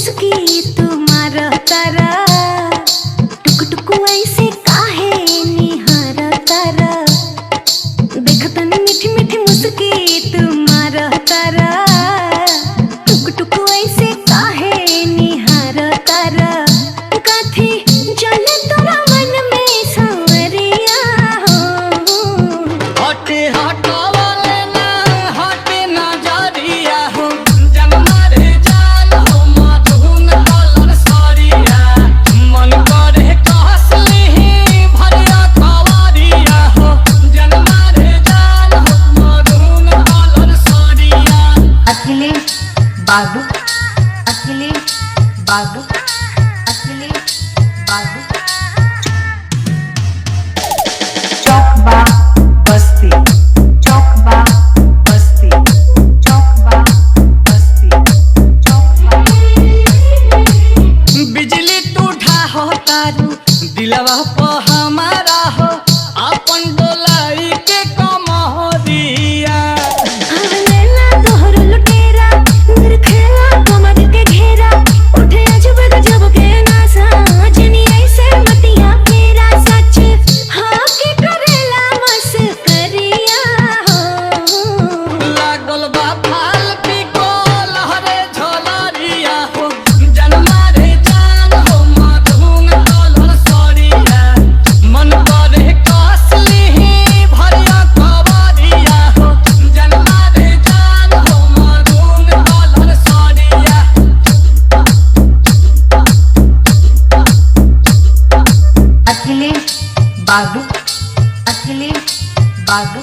मुस्की तुम्हारा तारा टुक टुक ऐसे काहे निहारा तारा देखतन मीठी मीठी मुस्की तुम्हारा तारा टुक टुक ऐसे काहे निहारा तारा काथी चले तोरा मन में सांवरिया हो हटे हटावले ना हटे नजरिया हो बाबू अखिलेश बाबू अखिलेश बाबू चौकबा बस्ती चौकबा बस्ती चौकबा बस्ती चौकबा बिजली टूटा हो तारू दिलवा पे हमारा हो अपन डोलाई के कमरिया बाबू अखिलेश बाबू